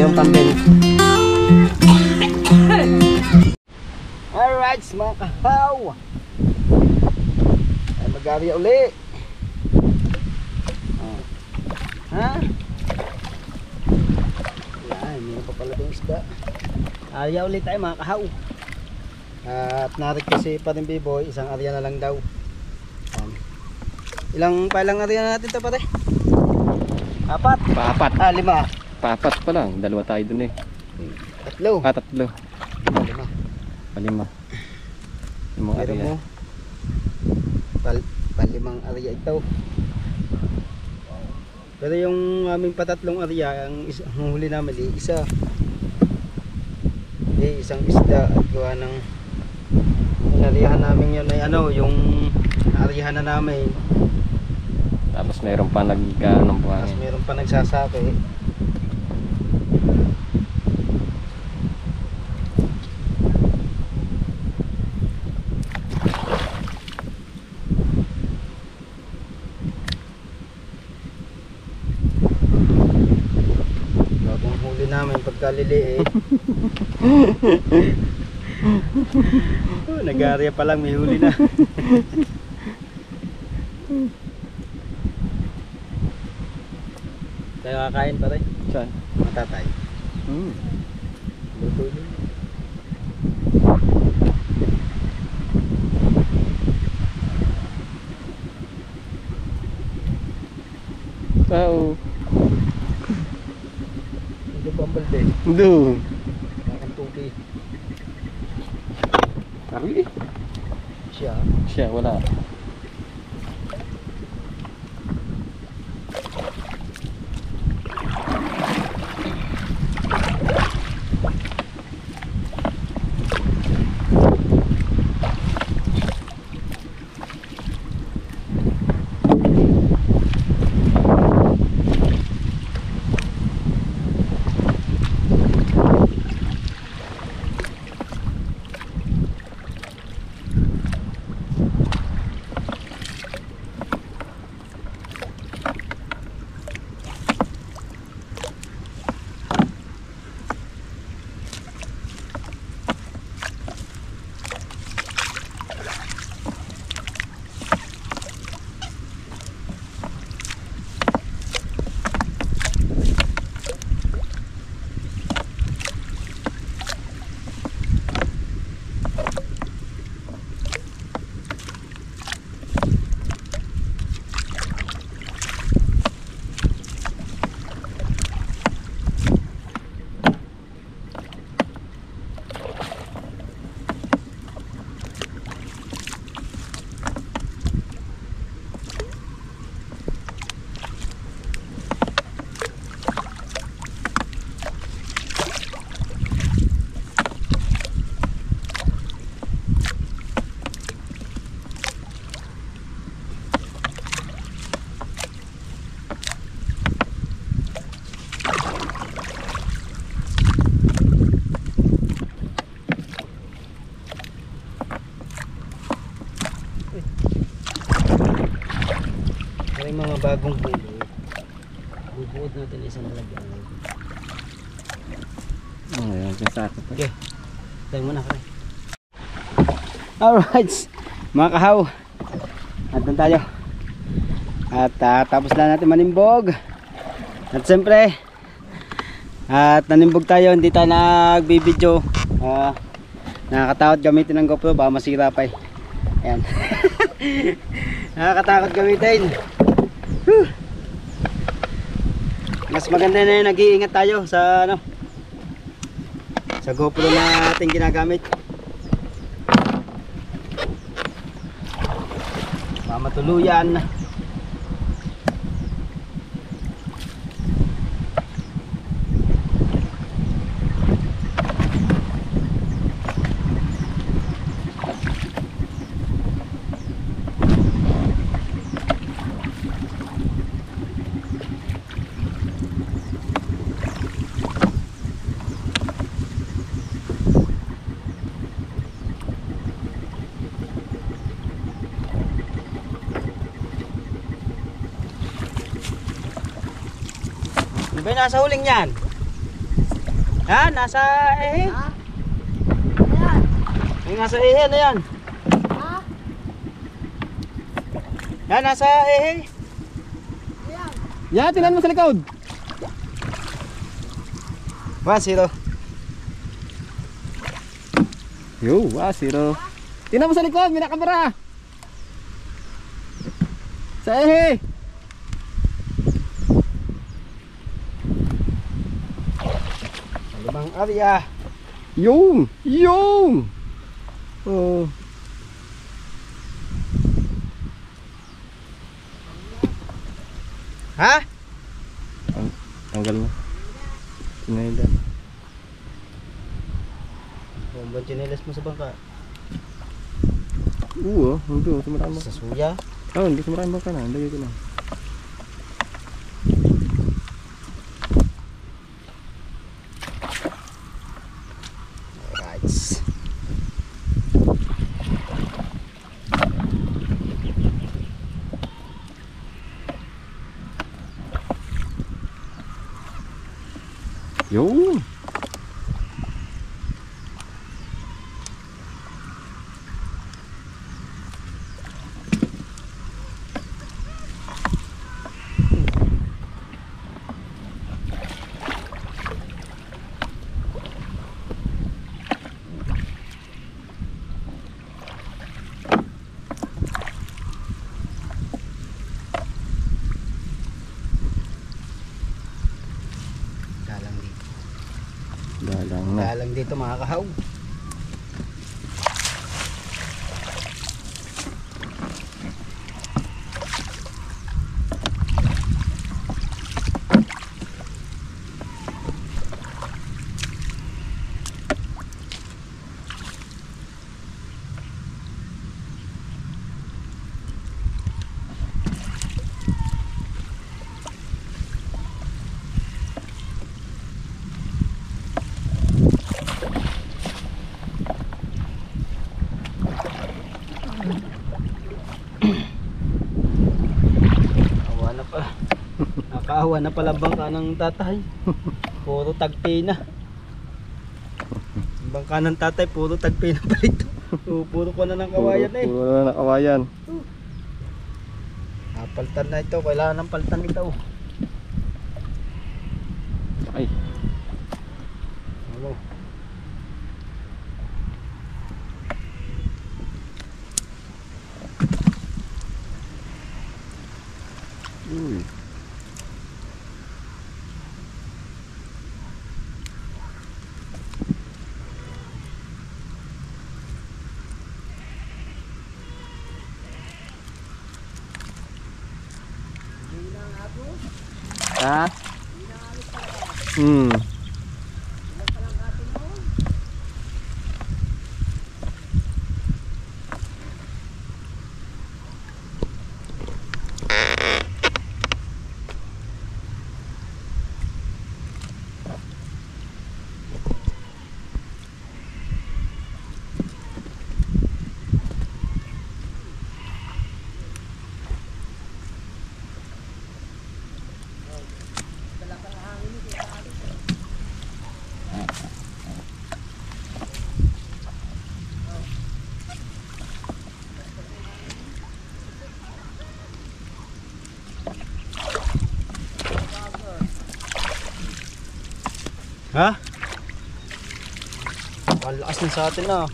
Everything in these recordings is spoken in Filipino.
tayong pambili. Alright mga kahaw, ay mag-arya uli. Ha? Yan, hindi pa pala itong isda. Arya ulit tayo mga kahaw. At narik kasi pa rin B-boy, isang arya na lang daw. Yan. Ilang palang arya na natin ito pare? Apat? Paapat. Lima. Paapat pa lang, dalawa tayo dun eh. Tatlo. Tatlo. Lima. Palima. Limang Pero arya. mo palimang arya ito. Pero yung aming patatlong arya, ang huli namin isa. Isang isda at gawa ng inarihan namin yun ay yung naarihan na namin. Tapos mayroon pa nagkaanong buhangin. Tapos mayroon pa nagsasapi. Bagong huli namin pagkaliliit. Nag-aarya pa lang, may huli na. Tayo kakain pa rin. Saan? Matatay. Luto din. Wow. Ito pa ang balde. Doon. Ang tuki. Karli. Siya, wala. Mga bagong huli, bubuod natin isang lalagyan. Ayan, kasako pa. Okay, tayo muna kami. Alright mga kahaw, andun tayo at tapos na natin manimbog. At siyempre nanimbog tayo, hindi tayo nagbibideo. Nakakatakot gamitin ng GoPro, baka masira pa eh. Ayan. Nakakatakot gamitin. Mas maganda na yung nag-iingat tayo sa sa GoPro na ating ginagamit. Mamatuluyan. Di ba nasa huling yan? Ha? Nasa ehe? Yung nasa ehe na yan. Yan, nasa ehe. Yan, tingnan mo sa likod. 1-0. Yo, 1-0. Tingnan mo sa likod, may nakabara. Sa ehe. Limang area. Yung. Oh. Ha? Tanggal mo. Sinailan. Bumbang chinelas mo sa bangka. Oo, hindi. Sumaraan mo. Sa suya. Oh, hindi sumaraan mo ka na. Lagay ko lang. Alright. Yung. Dalang dito. Dalang na. Dalang dito mga kahaw. Awa na pa. Nakaawa na pala bangka ng tatay. Puro tagpi na. Bangka ng tatay, puro tagpi na pala ito. Puro ko na ng kawayan eh. Puro na kawayan. Napaltan na ito. Kailangan ng paltan ito. Ay. Ano? Uy. Ha? Hmm. Ha? Malakas na sa atin na.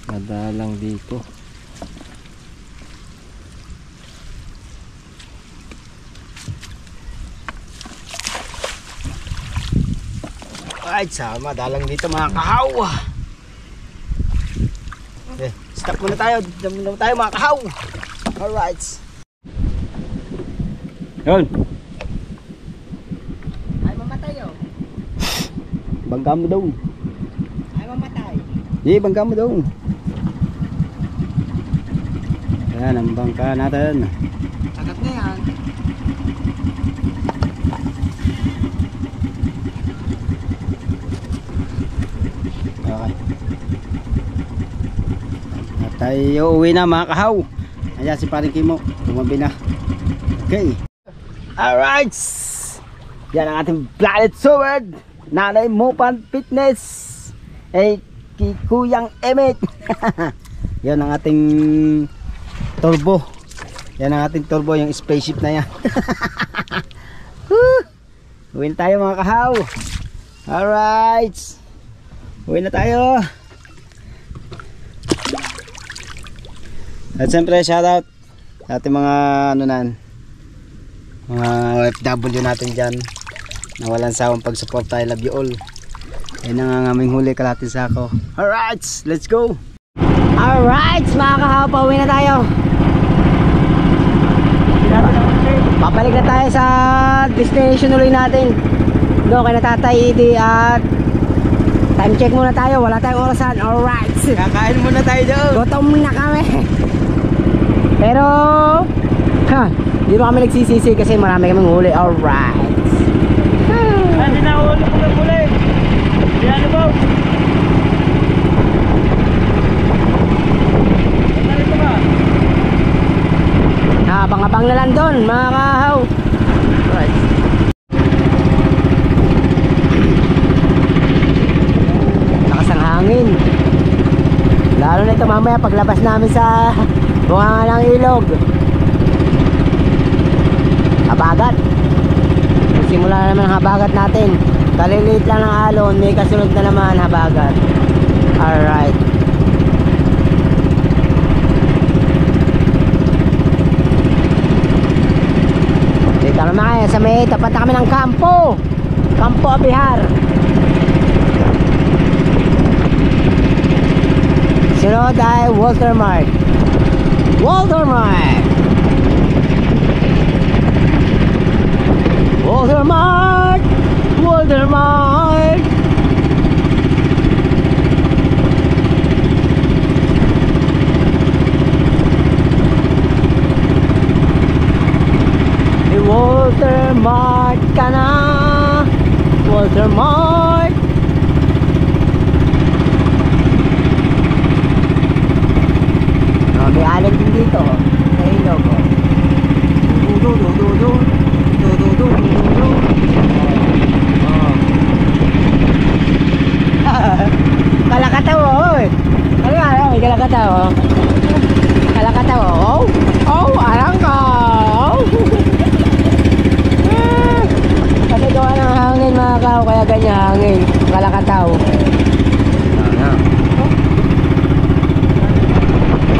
Madalang dito. Ay, sama. Dalang dito mga kahaw. Okay, stop muna tayo. Diyan muna tayo mga kahaw. Alright. Yun. Ay, mamatay oh. Bangga mo daw. Di, bangka mo daw. Ayan ang bangka natin. Sagat na yan. Okay. At tayo uwi na mga kahaw. Ayan si paring Kimo. Tumabi na. Okay. Alright. Yan ang ating Planet Sword. Nanay Mopan Fitness. Eh, Kikuyang Emmet. Yan ang ating turbo. Yan ang ating turbo, yung spaceship na yan. Uwi na tayo mga kahaw. Alright. Uwi na tayo. At siyempre shoutout sa ating mga ano nan, mga OFW natin dyan na walang sawang pag-support. I love you all. Yan ang aming huli kalating sako. Alright, let's go. Alright mga kahaw, pauwi na tayo. Papalik na tayo sa destination ulit natin. Doon kay na Tatay Idi at time check muna tayo, wala tayong orasan. Alright, kakain muna tayo doon. Gutom na kami. Pero hindi mo kami nagsisisi kasi marami kaming huli. Alright. Hindi na ulo ko na huli. Hindi ano ba? Narito ba? Abang-abang na lang doon mga kahaw. Alright. Lakas ang hangin. Lalo na ito mamaya paglabas namin sa bunganga ng ilog. Habagat. Simula na naman ang habagat natin. Kaliliit lang ng alon, may kasunod na naman habagat. Alright. Dito naman kaya sa may tapat na kami ng kampo. Kampo Abihar. Sunod ay Walter Mart. Walter Mart. Walter Mart. Walter Mart. Walter Mart ka na. Walter Mart. May alon din dito sa ilog. Kalakataw oh. Ano nga, may kalakataw oh. Kalakataw oh. Oh, arang ka. Kasi gawa ng hangin mga kao, kaya ganyan hangin. Kalakataw.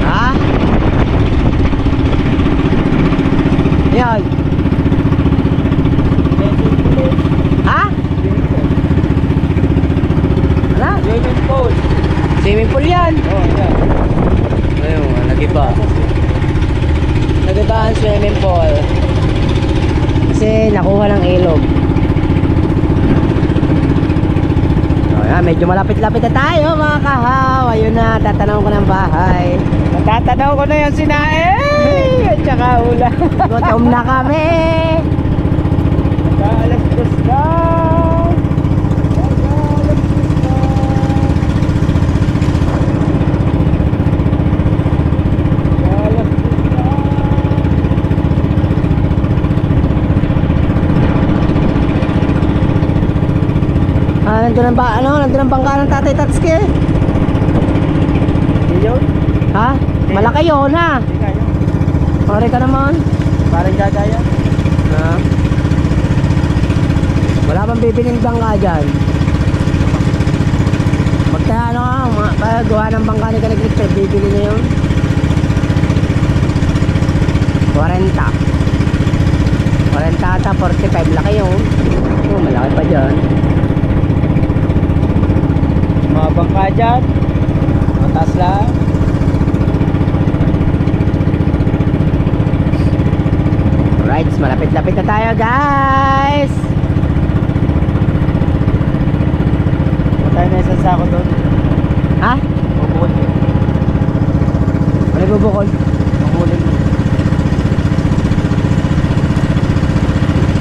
Ha? Yan. Ha? Ano? Swimming pool. Swimming pool yan. Oh, yeah. Ayun, nagiba. Nagiba ang swimming pool. Kasi nakuha ng ilog. So, yan, medyo malapit-lapit na tayo mga kahaw. Ayun na, tatanaw ko ng bahay. Tatanaw ko na yung sinae. At saka ulan. Gutom na kami. Alas 2 na. Nandun ang nandun ang bangka ng Tatay Tatsuki. Yun? Ha? Malaki yun ha. Hindi kayo. Pare ka naman. Parang gagaya. Ha? Wala bang bibiling bangka dyan? Pagka pagawa ng bangka ni Kanaglictor, bibili na yun. 40 ata, 45, laki yun. Oh, malaki pa dyan. Mga bangka dyan. Mataas lang. Alright, malapit-lapit na tayo guys. Patay na isang sako doon. Ha? Bubukol. Ano bubukol? Bubukol.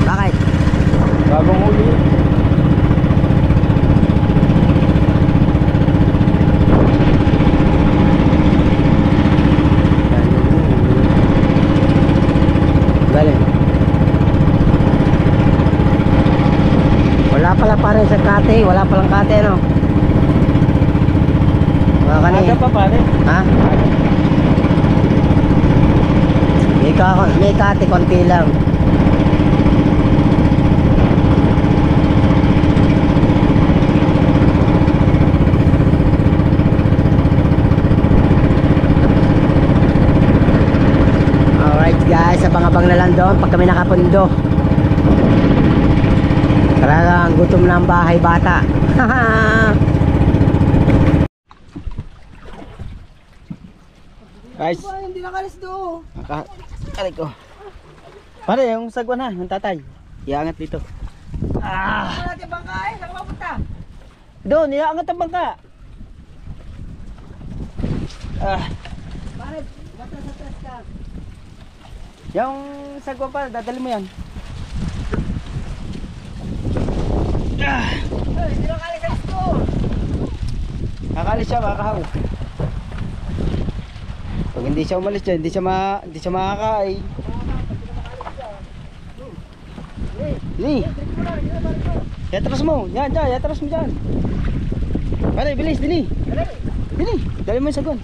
Bakit? Bagong huli. Galing. Wala pala pare sa kate, wala palang kate no. Mga kani. Aga pa pare. Ha? May kate konti lang. Alright guys, abang-abang na lang doon pag kami nakapundo. Talagang gutom na ang bahay bata. Guys. Hindi nakalis doon. Aray ko. Pare, yung sagwa na, ng tatay. Iangat dito. Wala di bangka eh, saan ka mapunta? Doon, iangat ang bangka. Pare, matras ka. Yung sagwa pa, dadali mo yan. Hindi nakalis doon. Kakalis siya, makakahaw. Pag hindi siya umalis dyan, hindi siya makakain. Li. Yatras mo. Yan, dyan. Yatras mo dyan. Pare, bilis, dili. Dili. Dali mo yung sagon.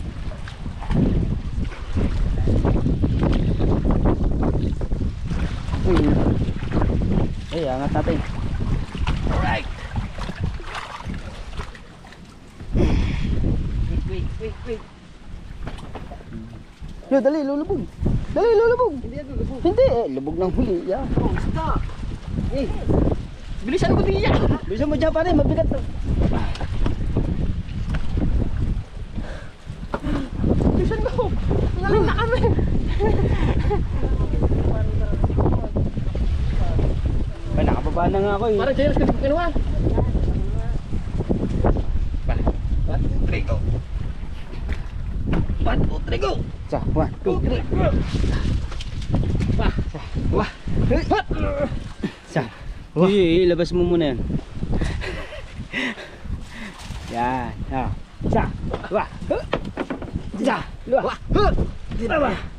Uy. Angat natin. Alright. Wait. Dali, lulubog. Dali, lulubog. Hindi yan lulubog. Hindi, lubog ng huli. Yeah. Oh, basta. Bilisan mo diyan. Bilisan mo dyan pare, mabigat to. Bilisan mo. Ngayon na kami. Ay, nakababa na nga ako eh. Parang Jairus ka kinuha. Go. 1, 2, 3, go. Sa, 1, 2, 3. Wah. Sa. Wah. Ilabas mo muna yan. Yan. Sa. Wah. Sa. Wah.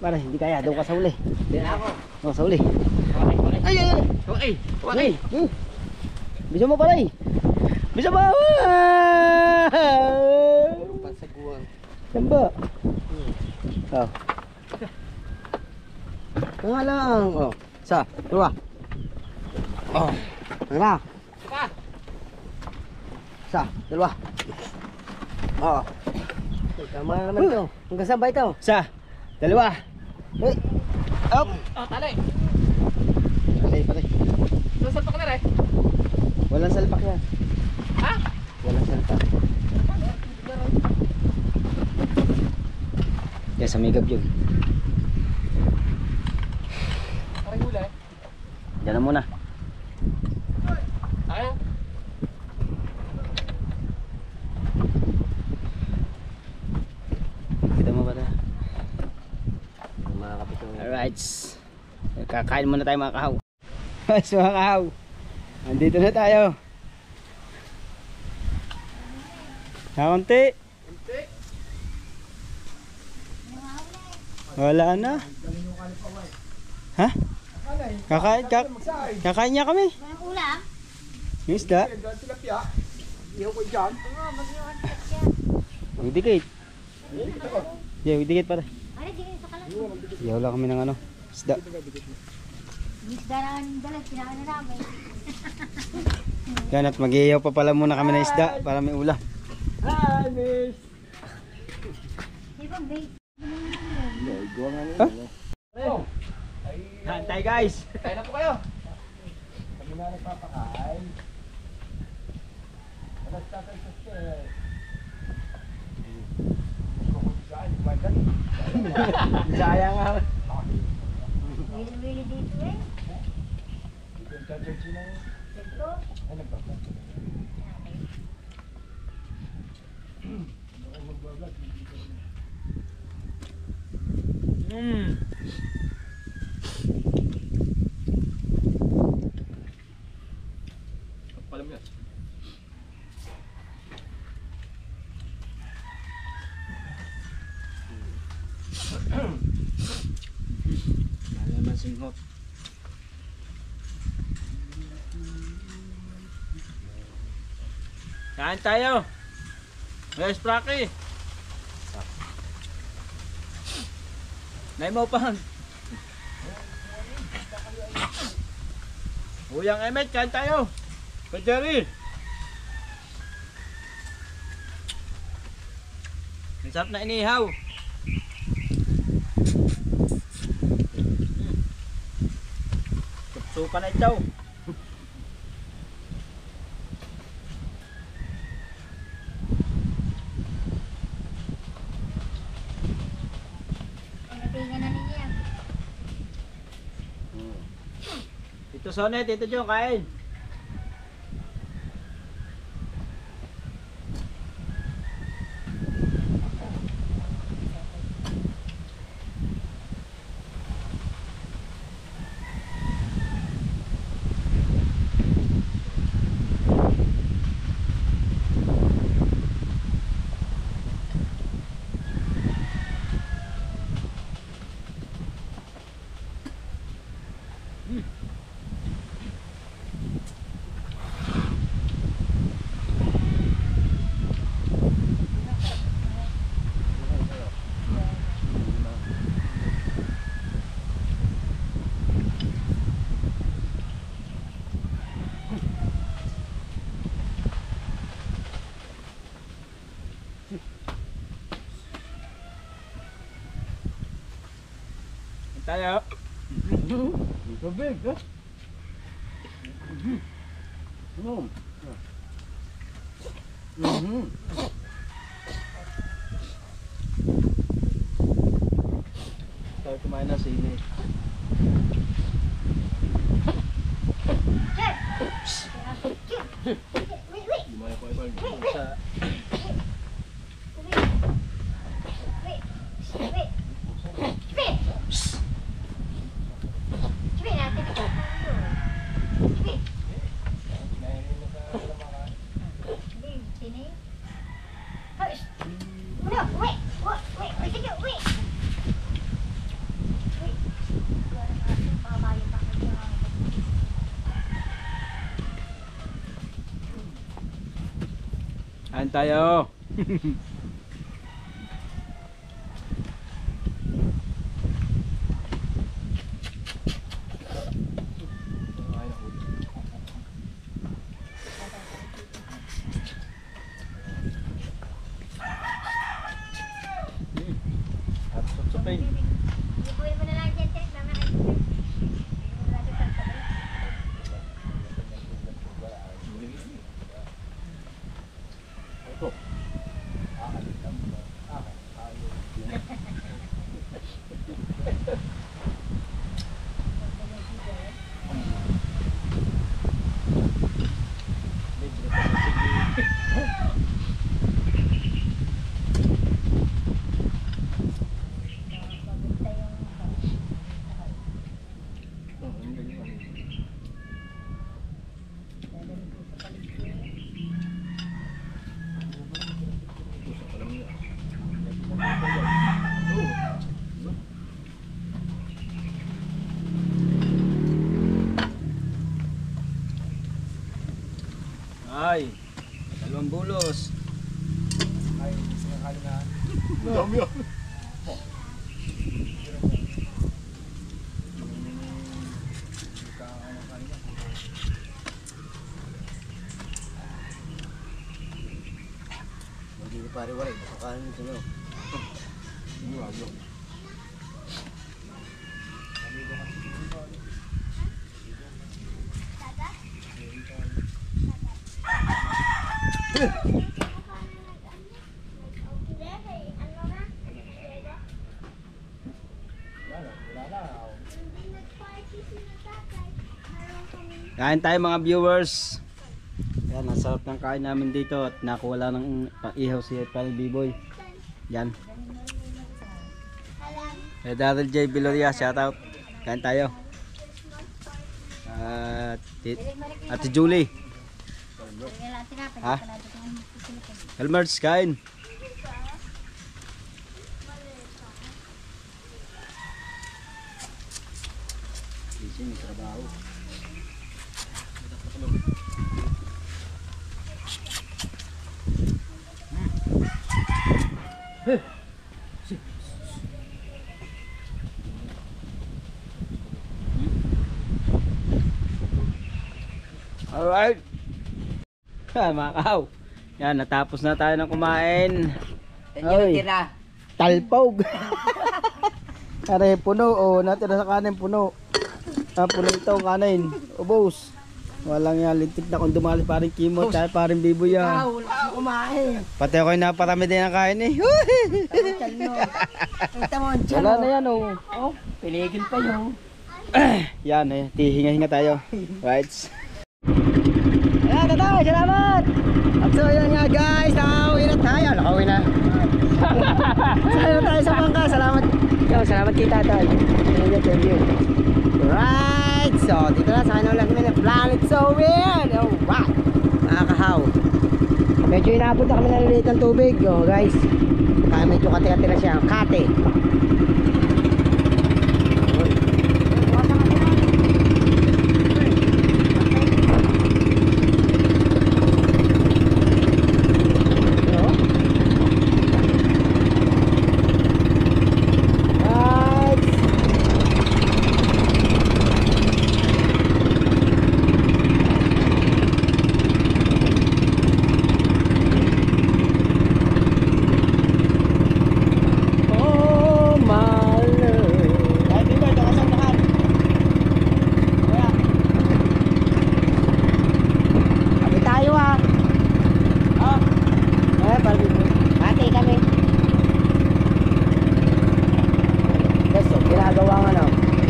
Para hindi kaya, doon ka sa uli. Hindi na ako. Doon sa uli. Ay. Okay. Bisa mo pare. Bisa mo. Pansaguan. Samba. Oh. Nga lang. Oh. Sa, dua. Oh. Nga. Sa, dalawa. Oh. Tama na naman to. Hanggang saan ba ito? Sa. Dalawa. Eh. Up. Oh, talay. Pare. Sasalpak na rin. Walang salpak yan. Ha? Walang salpak. Kaya sa megab yun. Parang huli. Diyan na muna. Akin. Kita mo ba na? Mga kapitong. Alright. Kakain muna tayo mga kahaw. So mga kahaw. Andito na tayo. Kaunti. Wala na. Ha? Kakain niya kami. Walang ulam? Yung isda. Huwag dikit. Yeah, huwag dikit pare. Ano, di kayo sa kalan? Yaw lang kami ng ano. Isda. Isda na ang dalag, kinain na namin. Yan at mag-iyaw pa pala muna kami ng isda para may ulam. Hi, miss. Di ba, babe? Hantay guys. Tayo na po kayo. Kami na nagpapakain. Alas tatay sa stairs. Sayang nga. Wili-wili dito eh. Ito? Palam yan. Lalo naman singhot. Kain tayo. Yes, Praki. Nay mo pa. Uyang Emet, kain tayo. Kay Jerry. Ang sarap na inihaw. Supsukan na ito. Pinatingan na niya. Tito Sonet, Tito Jong, kain. Tayo. Tubig, ha? Tayo kumain na sili. Sa kain tayo. At susupin. Ipuin mo na lang dyan, Tek. Mamaya kayo. Ay, dalawang bulos. Dami yan. Hindi ko pare wala, baka kanin ito no. Kain tayo mga viewers. Yan, ang sarap ng kain namin dito at nakuha ng ihaw si Pal B-Boy. Yan. Daryl J. Viloria, shout out. Kain tayo. At Ate Julie. Ha? Elmers, kain. Alright. Mga kahaw. Yan, natapos na tayo ng kumain. Ay, talpog. Kare, puno. O, natira sa kanin, puno. Puno ito, kanin. Ubos. Walang yan, lintik na kung dumalis paring kimot. Kaya paring biboy yan. Kumain. Pati ako'y naparami din ang kain eh. Wala na yan oh. Oh, pinigil pa yun. Yan eh, hinga-hinga tayo. Right. Ayan, tatay, salamat! At so yan nga guys, nakauwi na tayo. Nakauwi na. Saan na tayo sa bangka? Salamat. Yo, salamat kay tatay. Thank you. Right. So dito na sa kanyang lagmin ng Planet So Weird. Alright. Nakakahaw. Medyo inabot na kami ng liit ng tubig. Oh, guys. Kaya medyo kati-kati na siya. Kate.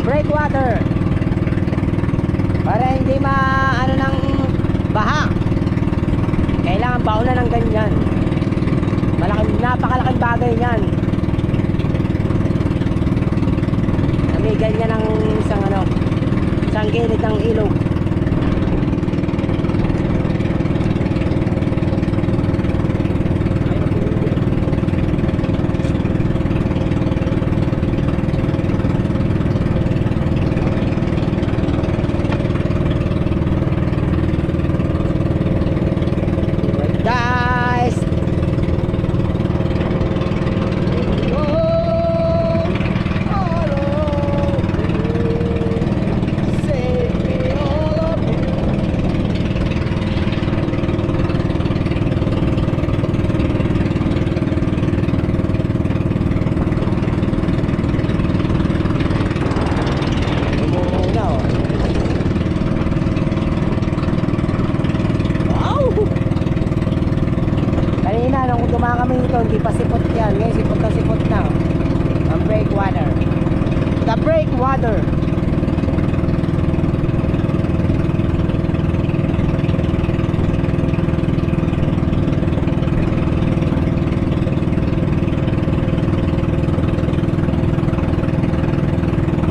Breakwater para hindi maano ng baha. Kailangan baunan ng ganyan. Napakalaking bagay yan. May ganyan ng isang gilid ng ilog. Hindi pa sipot yan. Ngayon sipot na. Ang breakwater. The breakwater.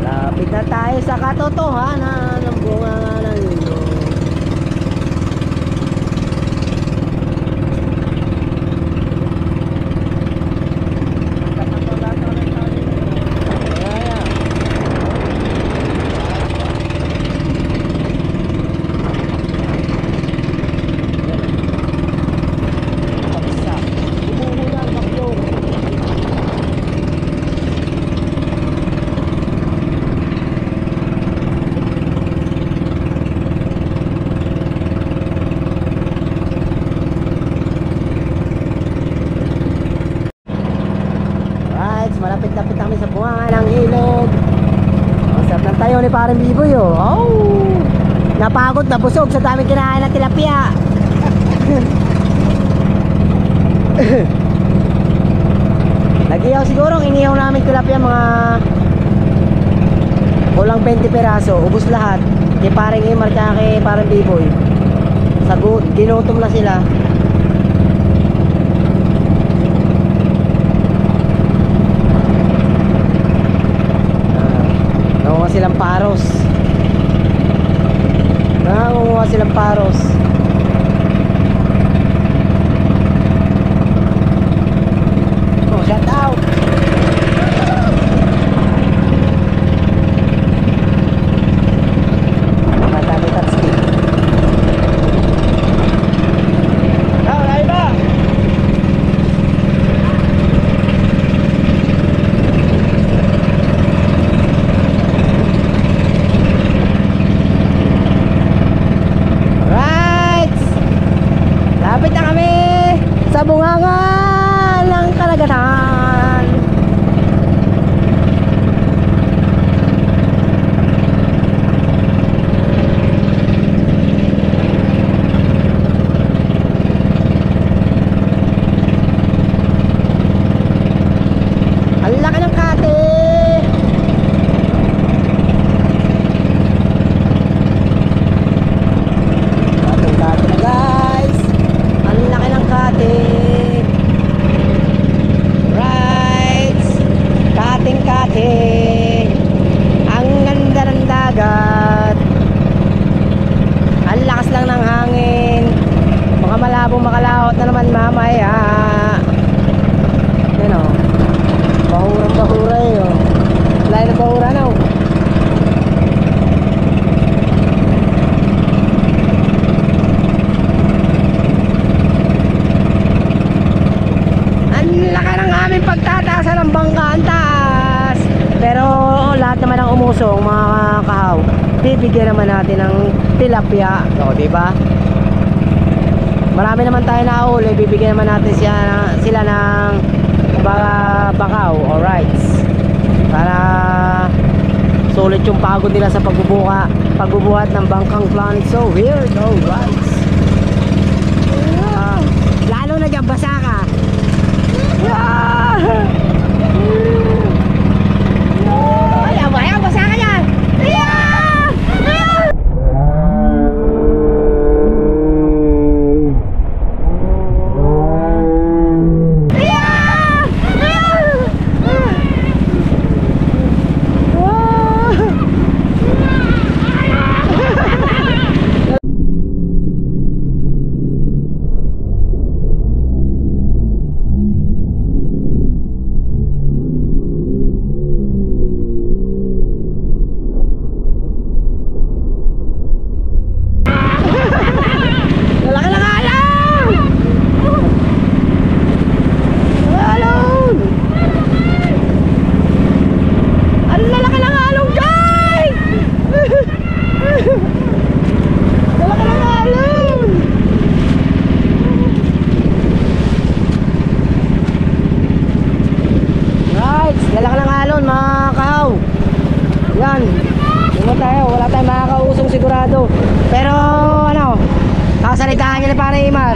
Lapit na tayo sa katotohanan ng bunga ng ilog. Malapit-lapit kami sa bunga ng ilog. Ang sarap ng tayo ni parang biboy oh. Oh! Napagod, nabusog sa daming kinain ng tilapia. Nag-ihaw siguro, ang inihaw namin tilapia mga kulang 20 peraso, ubos lahat. Kay parang Imar at kay parang biboy. Ginutom na sila. silang paros. Nangunguha silang paros. Oh, shout out. Madami tatski. Layo ba? Right! Lapit na kami sa bunganga ng Kalagatan. Ang laki ng kate. Ating kate na guys. Ang laki ng kate. Right. Kating kate. Ang ganda ng dagat. Ang lakas lang ng hangin. Baka malabong makalahot na naman mamaya. Yan o. Bahurang bahura eh oh. Lain na bahura na oh. Ang laki ng aming pagtataasan ng bangka, ang taas. Pero lahat naman ng umusong mga kahaw, bibigyan naman natin ng tilapia. O diba? Marami naman tayo na uli, bibigyan naman natin sila ng bakaw, alright, para sulit yung pagod nila sa pagbubuhat ng bangkang planet. So weird, alright. Lalo na dyan, basa ka. Ayaw, basa ka dyan. Sigurado. Pero ano, kasalitahan niya na para Imar.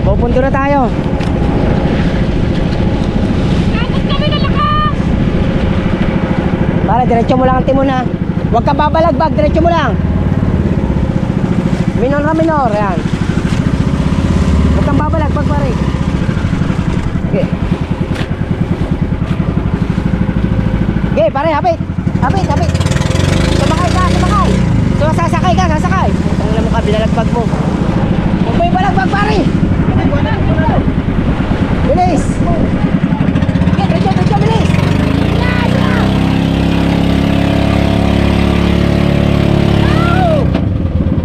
Pupunto na tayo. Para diretso mo lang ang timon ha. Huwag ka babalagbag, diretso mo lang. Minor na minor, yan. Huwag kang babalagbag pare. Okay. Okay pare, hapit. Hapit, hapit. Sumakay ka, sumakay. So, sasakay ka, sasakay. Ang naman ka, binalagbag mo. Huwag mo yung balagbag pare. Bilis. Okay, diretso, bilis.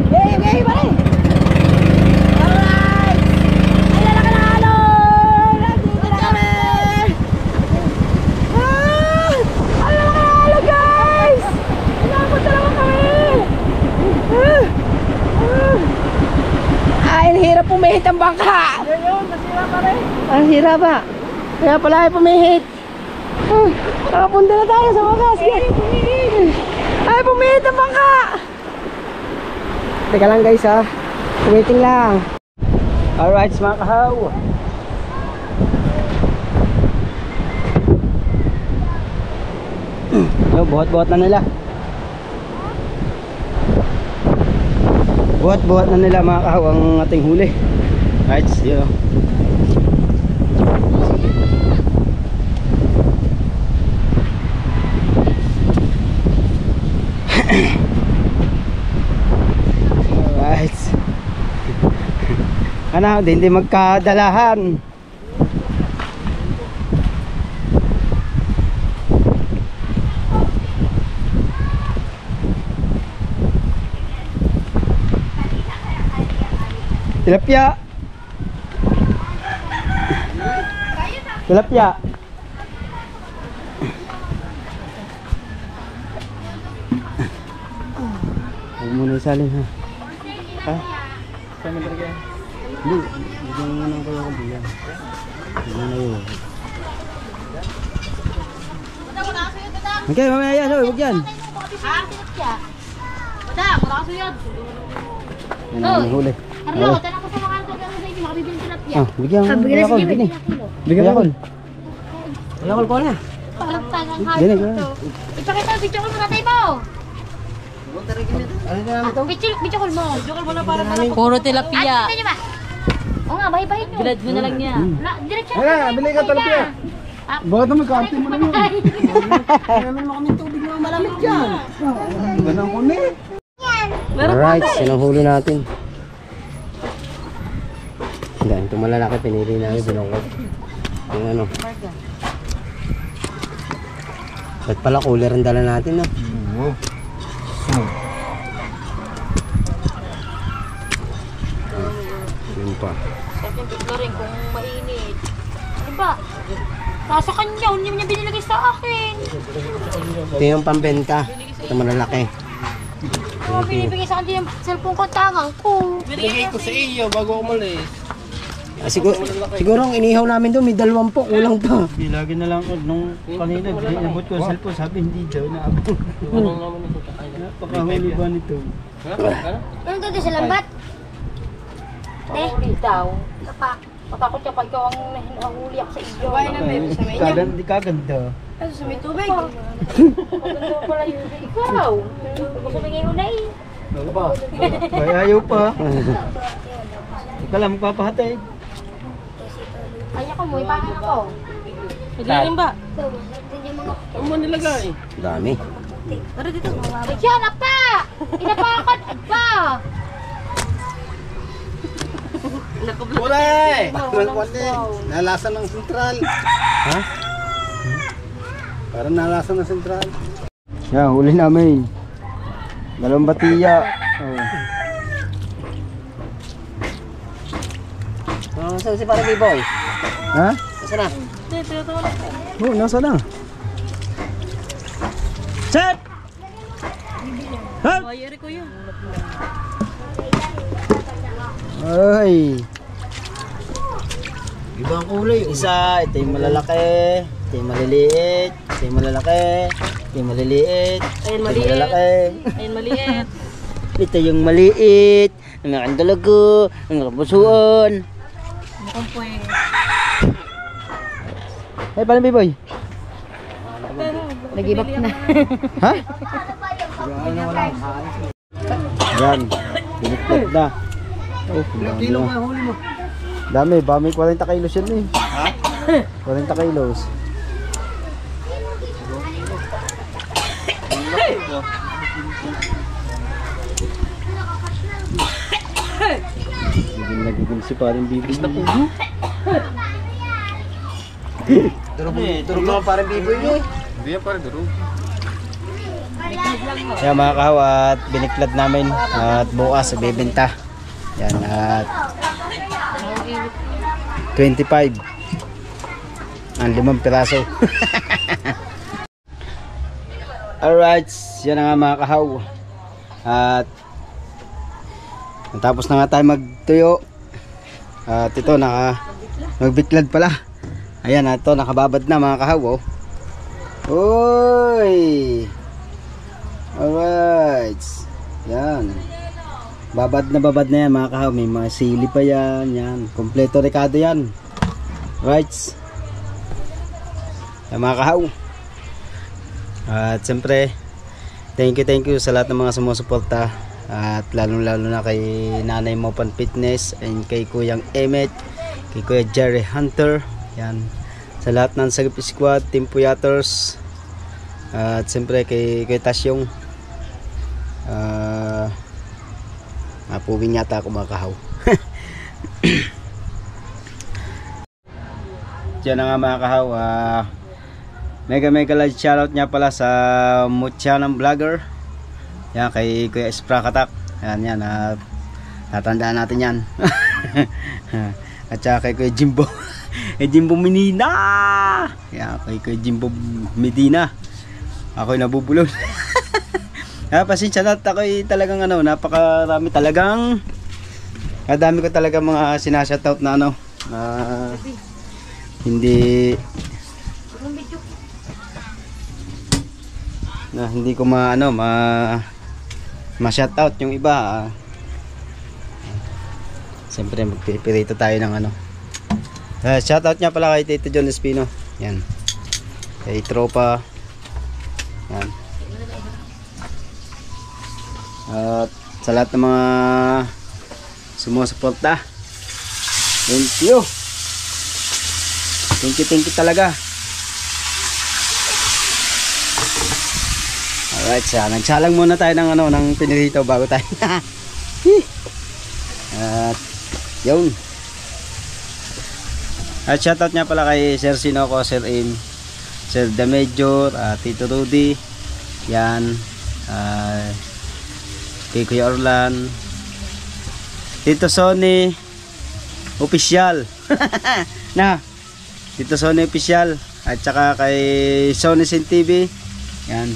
Okay, pare. Alright. Ay, lalaki na alon. Nandito na kami. Ay, lalaki na alon, guys. Inabot na naman kami. Ay, ang hirap pumihit ang bangka. Yun, nasira pare. Ang hirap ba? Kaya pala ay pumihit. Nakapunta na tayo sa wakas. Ay, pumihit ang bangka. Teka lang guys ha. Waiting lang. Alright mga kahaw. So, buhat-buhat na nila. Buhat-buhat na nila mga kahaw ang ating huli. Right, yun o. Ano, hindi magkadalahan. Tilapia. Tilapia. Huwag mo na isalin ha. Ha? Saan na talaga? Hindi. Bigyan mo ng kaya kabiyan. Bigyan na yun. Okay, mamaya yan. Huwag yan. Ha? Madam, wala ka suyod. Yan ang huli. Carlo, tanong ko sa mga ito sa inyo, makabibili tilapia. Ah, bigyan mo. Bigyan ako. Bigyan. Bigyan ako. Bigyan ako na. Palagtagang Gini, kayo ito. Ipakita, video call mo tatay mo. Ano na namin ito? Video call mo. Video call mo na para Puro tilapia. Ay, niyo ba? Oo nga, bahay-bahay nyo. Bilad mo na lang niya. Diretso Wala, bili ka tilapia. Bakit naman kaarte mo naman? Naman mo kami tubig na malamig dyan. Ganang kuni. Alright, sinuhuli natin. Yan, ito malalaki, pinili namin, binungkot. Yung ano. Ba't pala cooler ang dala natin, no? Oo. Yun pa. Sabi bigla rin kung mainit. Ano ba? Nasa kanya, hindi niya binilagay sa akin. Ito yung pambenta. Ito malalaki. Oh, binibigay sa akin yung cellphone ko, tangang ko. Binigay ko sa iyo bago umalis. Siguro ang inihaw namin doon, may 20, kulang pa. Lagi na lang nung kanina, inabot ko ang cellphone, sabi hindi daw naabot. Ano naman ito? Napakahuli ba nito? Ano dito sa lambat? Huli daw. Matakot siya pa ikaw ang nahuli ako sa iyo. Hindi kaganda. Sa may tubig. Maganda pala yun. Ikaw. Gusto mo ngayon na eh. Ano ba? May ayaw pa. Ikaw lang magpapahatid. Kaya ko mo, ipakan ako. Pwede rin ba? Ano mo nilagay? Dami. Tara dito. Yan, apa! Inapakan, apa! Wala eh! Nalasa ng sentral. Ha? Parang nalasa ng sentral. Yan, huli namin. Dalawang batiya. Saan si Parang B-Boy? Ha? Saan na? Oh, nasa na? Set! Ha? Bayari ko yun. Ay! Ibang kulay. Isa, ito yung malalaki. Ito yung maliliit. Ito yung malalaki. Ito yung maliliit. Ayun, Ito yung maliit. malalaki. Ayun, maliit. Ito yung maliit. Ang aking dalago. Ang kapusuan. Mukhang pwede. Ay, paano B-Boy? Nag-ibak na. Ha? Yan. Binitlet na. Oh, dami na. Dami, bami 40 kilos yan eh. Ha? 40 kilos. Nagigil si parang bibi. Durog naman parang biboy niyo eh. Hindi yan parang durog. Yan mga kahaw, at biniklad namin at bukas ibebenta. Yan at 25 ang 5 piraso. Alright, yan na nga mga kahaw. At natapos na nga tayo magtuyo. At ito magbiklad pala. Ayan, ito nakababad na mga kahaw. Oh. Uy! Alright. Yan. Babad na yan mga kahaw. May mga sili pa yan. Yan. Kompleto rekado yan. Right. Yan mga kahaw. At siyempre, thank you sa lahat ng mga sumusuporta. At lalo na kay Nanay Mopan Fitness and kay Kuyang Emmet, kay Kuya Jerry Hunter. Yan. Sa lahat ng Sagip Squad, Team Puyaters. At siyempre kay Tasyong. Mapuwing yata ako mga kahaw. yan na nga mga kahaw, mega large shoutout niya pala sa Mutya ng Vlogger. Yan, kay Kuya Sprakatak. Yan, tatandaan natin yan. At saka kay Kuya Jimbo. Jimbo Medina. Yan, kay Kuya Jimbo Medina. Ako'y nabubulol. Pasensya na, ako'y talagang napakarami talagang. Kadami ko talaga mga sinashoutout na hindi ko ma-shoutout yung iba. Siyempre magpipirito tayo ng shoutout niya pala kay Tito John Espino. Yan. Kay Tropa. Yan. At sa lahat ng mga sumusuporta, thank you talaga. Alright, nagsalang muna tayo ng pinirito bago tayo. At yun. At shoutout niya pala kay Sir Sinoco, Sir Im, Sir Damedjor, Tito Rudy, yan, kay Kuya Orlan, Tito Sony Official. Tito Sony Official, at saka kay Sony Sin TV. Yan.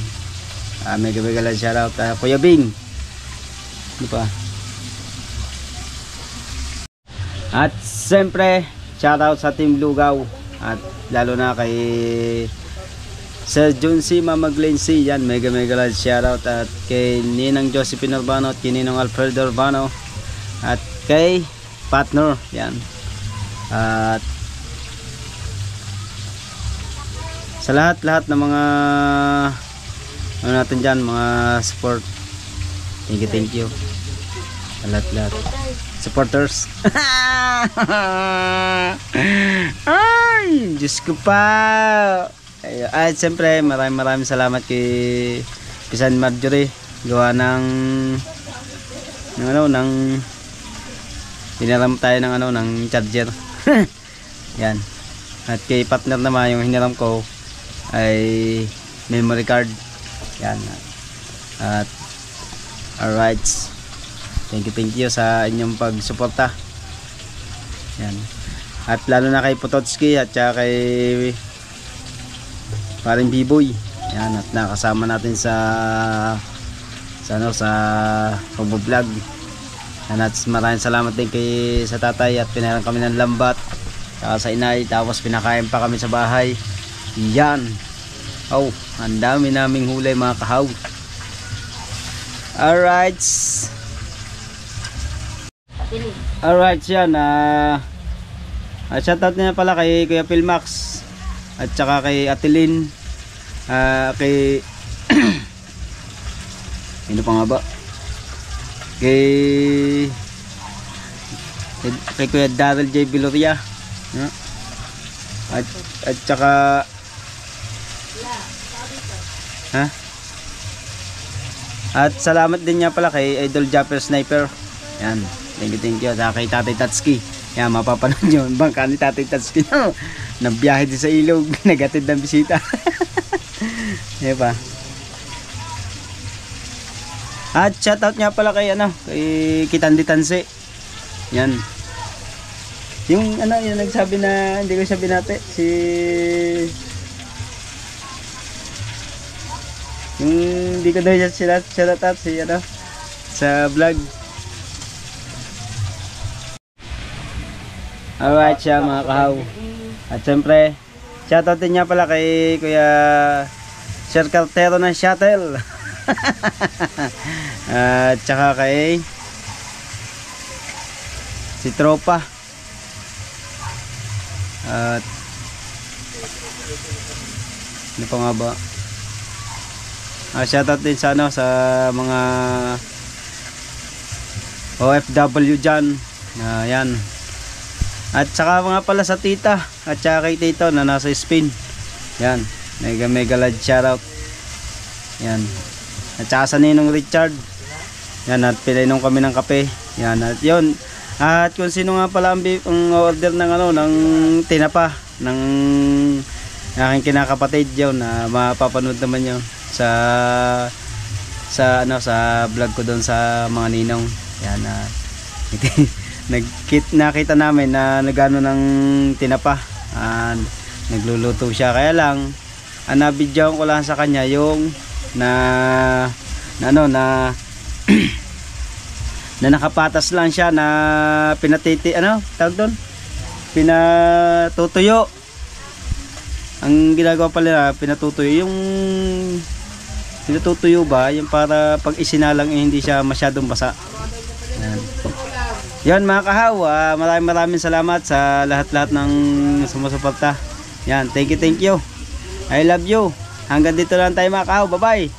Mega lang shoutout. Kuya Bing. Ano pa? At siyempre, shoutout sa Team Lugaw. At lalo na kay Sir Junsi Mamaglensi. Yan, mega lang shoutout. At kay Ninang Josephine Urbano at kay Ninong Alfredo Urbano. At kay partner. Yan. At sa lahat ng mga natin dyan, mga support, thank you sa lahat supporters. Ay, Diyos ko pa. At siyempre maraming salamat kay Pisan Marjorie, gawa ng hiniram tayo ng charger. Yan. At kay partner naman, yung hiniram ko ay memory card. Yan. At alright, thank you sa inyong pagsuporta. Yan. At lalo na kay Pototski at saka kay paring B-Boy. Yan, at nakasama natin sa pag-vlog. Yan, at maraming salamat din kay sa tatay, at pinahiram kami ng lambat saka sa inay, tapos pinakain pa kami sa bahay. Yan. Oh, ang dami naming hulay mga kahaw. Alright. Alright, yan. Shoutout niya pala kay Kuya Pilmax at saka kay Atilin, kay ano pa nga ba? Kay Kuya Daryl J. Viloria. At saka at salamat din niya pala kay Idol Japper Sniper. Yan, thank you. At kay Tatay Tatski. Yan, mapapanood nyo bangka ni Tatay Tatski, no? Nagbiyahe din sa ilog, nagatid ng bisita. Yan pa. At shoutout niya pala kay kay Kitandi Tanse. Yan. Yung yung nagsabi na hindi ko sabi natin, yung hindi ko daw sila shoutout sa vlog. Alright siya mga kahaw. At siyempre, shoutout din niya pala kay Kuya Sir Cartero ng Shuttle. At saka kay si Tropa. At ano pa nga ba? Shoutout din sa sa mga OFW dyan. Yan. At saka mga pala sa tita at saka kay tito na nasa Spain. Yan, mega large shoutout. Yan. At saka sa Ninong Richard. Yan, at pinainom kami ng kape. Yan, at yun. At kung sino nga pala ang order ng ng tinapa, ng aking kinakapatid yun na mapapanood naman yun sa vlog ko doon sa mga ninong. Yan na nakita namin na nagano ng tinapa. Nagluluto siya, kaya lang nabidyoan ko lang sa kanya yung na nakapatas lang siya na tawag doon, pinatutuyo. Ang ginagawa pala pinatutuyo, yung pinatutuyo ba yung para pag isinalang hindi siya masyadong basa. Yan mga kahaw, maraming salamat sa lahat-lahat ng sumusuporta. Yan, thank you. I love you. Hanggang dito lang tayo mga kahaw. Bye bye.